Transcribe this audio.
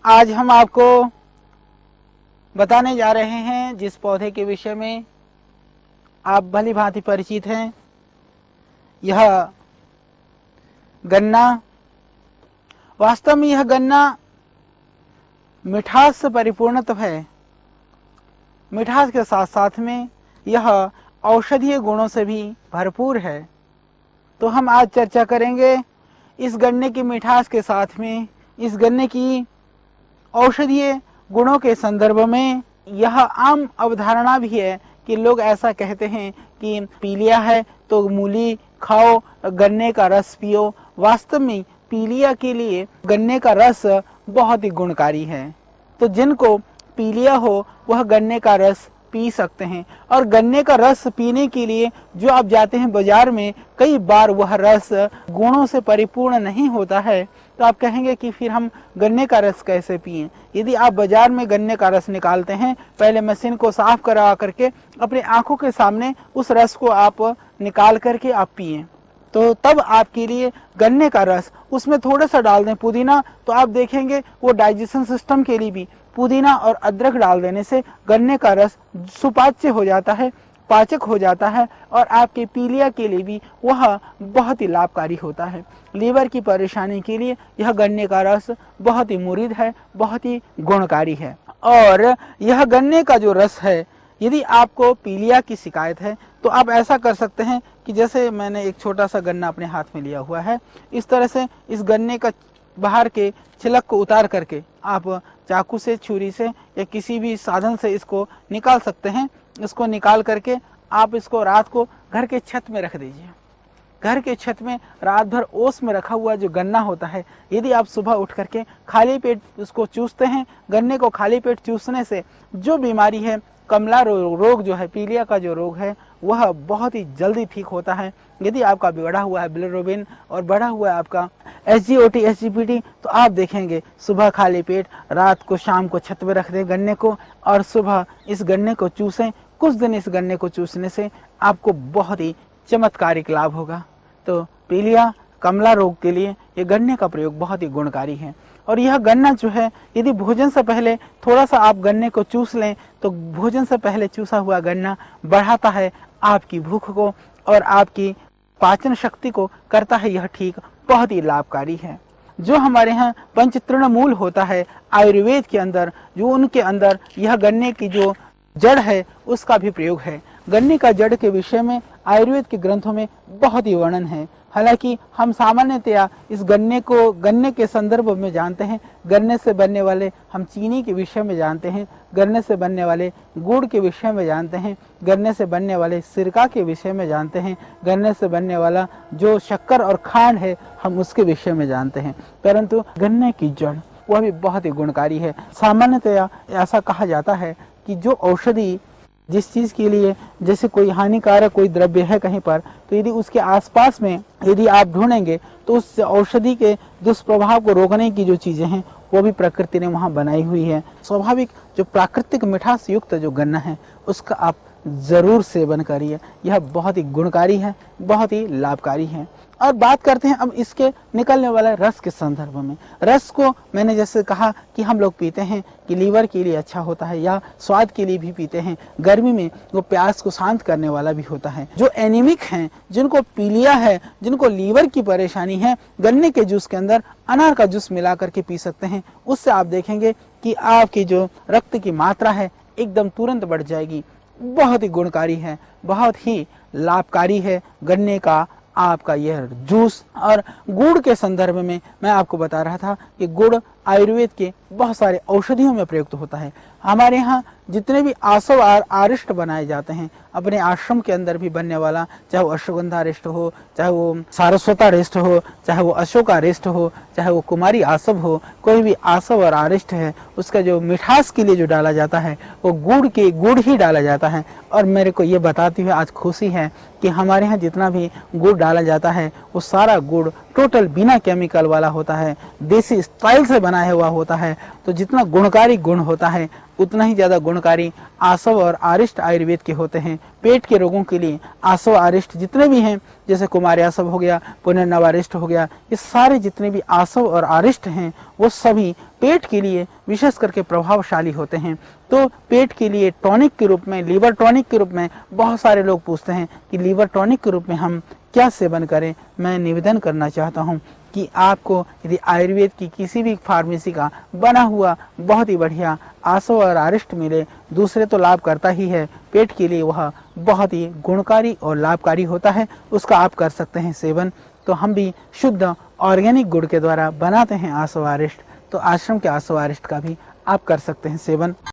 आज हम आपको बताने जा रहे हैं जिस पौधे के विषय में आप भली भांति परिचित हैं। यह गन्ना, वास्तव में यह गन्ना मिठास से परिपूर्ण तो है, मिठास के साथ साथ में यह औषधीय गुणों से भी भरपूर है। तो हम आज चर्चा करेंगे इस गन्ने की मिठास के साथ में इस गन्ने की औषधीय गुणों के संदर्भ में। यह आम अवधारणा भी है कि लोग ऐसा कहते हैं कि पीलिया है तो मूली खाओ, गन्ने का रस पियो। वास्तव में पीलिया के लिए गन्ने का रस बहुत ही गुणकारी है। तो जिनको पीलिया हो वह गन्ने का रस पी सकते हैं। और गन्ने का रस पीने के लिए जो आप जाते हैं बाजार में, कई बार वह रस गुणों से परिपूर्ण नहीं होता है। तो आप कहेंगे कि फिर हम गन्ने का रस कैसे पिएं। यदि आप बाजार में गन्ने का रस निकालते हैं, पहले मशीन को साफ करा करके अपने आंखों के सामने उस रस को आप निकाल करके आप पिएं, तो तब आपके लिए गन्ने का रस, उसमें थोड़ा सा डाल दें पुदीना, तो आप देखेंगे वो डाइजेशन सिस्टम के लिए भी पुदीना और अदरक डाल देने से गन्ने का रस सुपाच्य हो जाता है, पाचक हो जाता है और आपके पीलिया के लिए भी वह बहुत ही लाभकारी होता है। लीवर की परेशानी के लिए यह गन्ने का रस बहुत ही मुरीद है, बहुत ही गुणकारी है। और यह गन्ने का जो रस है, यदि आपको पीलिया की शिकायत है तो आप ऐसा कर सकते हैं कि जैसे मैंने एक छोटा सा गन्ना अपने हाथ में लिया हुआ है, इस तरह से इस गन्ने का बाहर के छिलक को उतार करके आप चाकू से, छुरी से या किसी भी साधन से इसको निकाल सकते हैं। इसको निकाल करके आप इसको रात को घर के छत में रख दीजिए। घर के छत में रात भर ओस में रखा हुआ जो गन्ना होता है, यदि आप सुबह उठ करके खाली पेट उसको चूसते हैं, गन्ने को खाली पेट चूसने से जो बीमारी है, कमला रोग जो है, पीलिया का जो रोग है, वह बहुत ही जल्दी ठीक होता है। यदि आपका बढ़ा हुआ है बिलिरुबिन और बढ़ा हुआ है आपका SGOT, SGPT, तो आप देखेंगे सुबह खाली पेट, रात को शाम को छत में रख दें गन्ने को और सुबह इस गन्ने को चूसें। कुछ दिन इस गन्ने को चूसने से आपको बहुत ही चमत्कारिक लाभ होगा। तो पीलिया, कमला रोग के लिए ये गन्ने का प्रयोग बहुत ही गुणकारी है। और यह गन्ना जो है, यदि भोजन से पहले थोड़ा सा आप गन्ने को चूस लें तो भोजन से पहले चूसा हुआ गन्ना बढ़ाता है आपकी भूख को और आपकी पाचन शक्ति को करता है यह ठीक, बहुत ही लाभकारी है। जो हमारे यहाँ पंचतृणमूल होता है आयुर्वेद के अंदर, जो उनके अंदर यह गन्ने की जो जड़ है उसका भी प्रयोग है। गन्ने का जड़ के विषय में आयुर्वेद के ग्रंथों में बहुत ही वर्णन है। हालांकि हम सामान्यतया इस गन्ने को गन्ने के संदर्भ में जानते हैं। गन्ने से बनने वाले हम चीनी के विषय में जानते हैं, गन्ने से बनने वाले गुड़ के विषय में जानते हैं, गन्ने से बनने वाले सिरका के विषय में जानते हैं, गन्ने से बनने वाला जो शक्कर और खांड है हम उसके विषय में जानते हैं। परंतु गन्ने की जड़ वह भी बहुत ही गुणकारी है। सामान्यतया ऐसा कहा जाता है कि जो औषधि जिस चीज के लिए, जैसे कोई हानिकारक कोई द्रव्य है कहीं पर, तो यदि उसके आसपास में यदि आप ढूंढेंगे तो उस औषधि के दुष्प्रभाव को रोकने की जो चीजें हैं वो भी प्रकृति ने वहां बनाई हुई है। स्वाभाविक जो प्राकृतिक मिठास युक्त जो गन्ना है उसका आप जरूर सेवन करिए। यह बहुत ही गुणकारी है, बहुत ही लाभकारी है। और बात करते हैं अब इसके निकलने वाले रस के संदर्भ में। रस को मैंने जैसे कहा कि हम लोग पीते हैं कि लीवर के लिए अच्छा होता है या स्वाद के लिए भी पीते हैं। गर्मी में वो प्यास को शांत करने वाला भी होता है। जो एनीमिक हैं, जिनको पीलिया है, जिनको लीवर की परेशानी है, गन्ने के जूस के अंदर अनार का जूस मिला करके पी सकते हैं। उससे आप देखेंगे कि आपकी जो रक्त की मात्रा है एकदम तुरंत बढ़ जाएगी। बहुत ही गुणकारी है, बहुत ही लाभकारी है गन्ने का आपका यह जूस। और गुड़ के संदर्भ में मैं आपको बता रहा था कि गुड़ आयुर्वेद के बहुत सारे औषधियों में प्रयुक्त होता है। हमारे यहाँ जितने भी आसव आरिष्ट बनाए जाते हैं, अपने आश्रम के अंदर भी बनने वाला, चाहे वो अश्वगंधा अरिष्ट हो, चाहे वो सारस्वता अरिष्ट हो, चाहे वो अशोक अरिष्ट हो, चाहे वो कुमारी आसव हो, कोई भी आसव और आरिष्ट है, उसका जो मिठास के लिए जो डाला जाता है वो गुड़ ही डाला जाता है। और मेरे को ये बताते हुए आज खुशी है कि हमारे यहाँ जितना भी गुड़ डाला जाता है वो सारा गुड़ टोटल बिना केमिकल वाला होता है, देसी स्टाइल से बना बनाया हुआ होता है। तो जितना गुणकारी गुण होता है उतना ही ज्यादा गुणकारी आसव और आरिष्ट आयुर्वेद के होते हैं। पेट के रोगों के लिए आसव आरिष्ट जितने भी हैं, जैसे कुमार्यासव हो गया, पुनर्नवारिष्ट हो गया, ये सारे जितने भी आसव और आरिष्ट हैं वो सभी पेट के लिए विशेष करके प्रभावशाली होते हैं। तो पेट के लिए टॉनिक के रूप में, लीवर टॉनिक के रूप में बहुत सारे लोग पूछते हैं कि लीवर टॉनिक के रूप में हम क्या सेवन करें। मैं निवेदन करना चाहता हूं कि आपको यदि आयुर्वेद की किसी भी फार्मेसी का बना हुआ बहुत ही बढ़िया आसव और आरिष्ट मिले, दूसरे तो लाभ करता ही है, पेट के लिए वह बहुत ही गुणकारी और लाभकारी होता है, उसका आप कर सकते हैं सेवन। तो हम भी शुद्ध ऑर्गेनिक गुड़ के द्वारा बनाते हैं आसव आरिष्ट, तो आश्रम के आसव आरिष्ट का भी आप कर सकते हैं सेवन।